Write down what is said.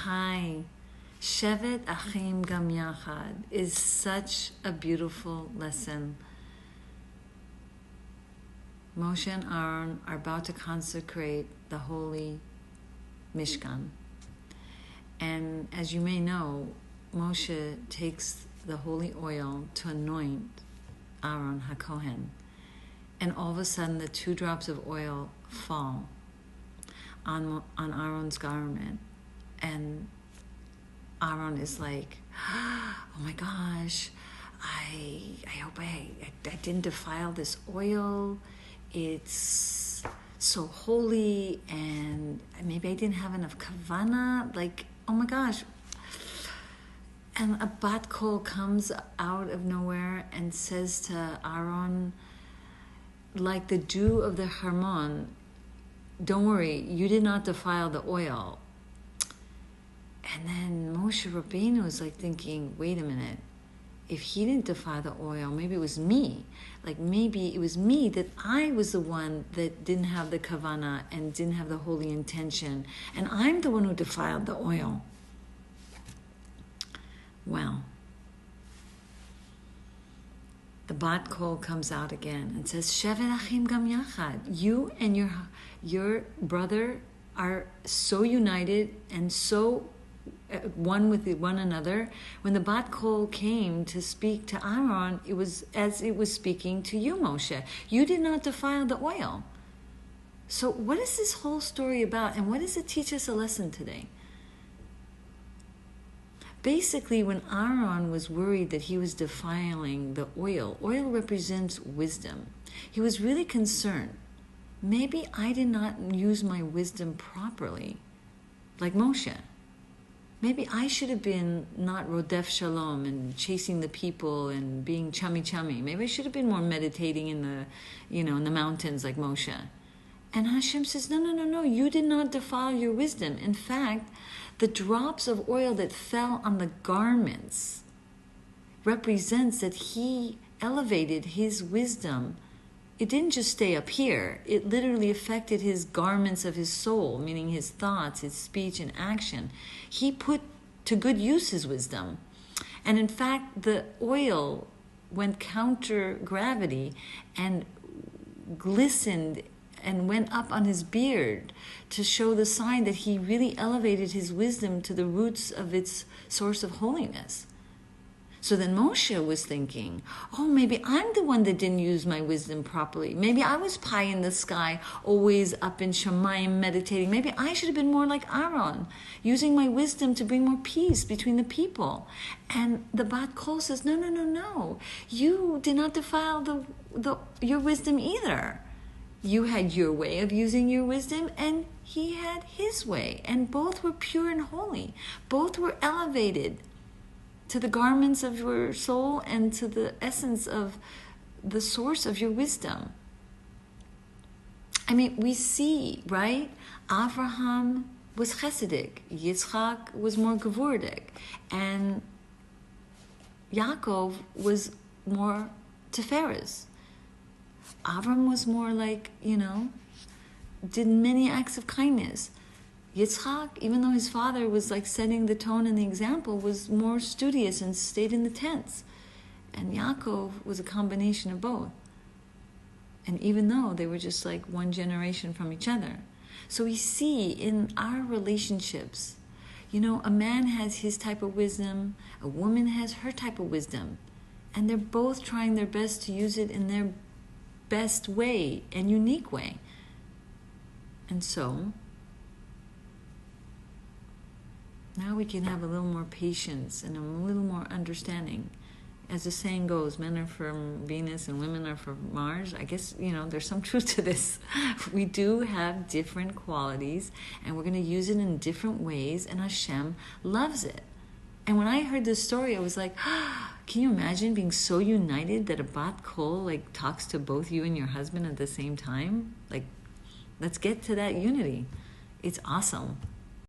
Hi. Shevet Achim Gam Yachad is such a beautiful lesson. Moshe and Aaron are about to consecrate the holy Mishkan. And as you may know, Moshe takes the holy oil to anoint Aaron HaKohen. And all of a sudden, the 2 drops of oil fall on Aaron's garment. And Aaron is like, oh my gosh, I hope I didn't defile this oil. It's so holy, and maybe I didn't have enough kavana. Like, oh my gosh. And a bat kol comes out of nowhere and says to Aaron, like the dew of the Hermon, don't worry, you did not defile the oil. And then Moshe Rabbeinu was like thinking, wait a minute, if he didn't defile the oil, maybe it was me. Like maybe it was me, that I was the one that didn't have the kavana and didn't have the holy intention. And I'm the one who defiled the oil. Well, the bat kol comes out again and says, Shevet Achim Gam Yachad. You and your brother are so united and so one with one another. When the bat kol came to speak to Aaron, it was as it was speaking to you, Moshe. You did not defile the oil. So what is this whole story about, and what does it teach us a lesson today? Basically, when Aaron was worried that he was defiling the oil represents wisdom. He was really concerned. Maybe I did not use my wisdom properly, like Moshe. Maybe I should have been not Rodef Shalom and chasing the people and being chummy. Maybe I should have been more meditating in the mountains like Moshe. And Hashem says, no, you did not defile your wisdom. In fact, the drops of oil that fell on the garments represents that he elevated his wisdom. It didn't just stay up here. It literally affected his garments of his soul, meaning his thoughts, his speech, and action. He put to good use his wisdom. And in fact, the oil went counter gravity and glistened and went up on his beard to show the sign that he really elevated his wisdom to the roots of its source of holiness. So then Moshe was thinking, oh, maybe I'm the one that didn't use my wisdom properly. Maybe I was pie in the sky, always up in Shemayim meditating. Maybe I should have been more like Aaron, using my wisdom to bring more peace between the people. And the bat kol says, no. You did not defile your wisdom either. You had your way of using your wisdom, and he had his way. And both were pure and holy. Both were elevated to the garments of your soul and to the essence of the source of your wisdom. I mean, we see, right? Avraham was chesidic. Yitzchak was more gevurdik. And Yaakov was more tiferes. Avram was more like, did many acts of kindness. Yitzchak, even though his father was like setting the tone and the example, was more studious and stayed in the tents. And Yaakov was a combination of both. And even though they were just like one generation from each other. So we see in our relationships, a man has his type of wisdom, a woman has her type of wisdom. And they're both trying their best to use it in their best way and unique way. And so now we can have a little more patience and a little more understanding. As the saying goes, men are from Venus and women are from Mars. I guess, there's some truth to this. We do have different qualities, and we're going to use it in different ways, and Hashem loves it. And when I heard this story, I was like, can you imagine being so united that a bat kol talks to both you and your husband at the same time? Let's get to that unity. It's awesome.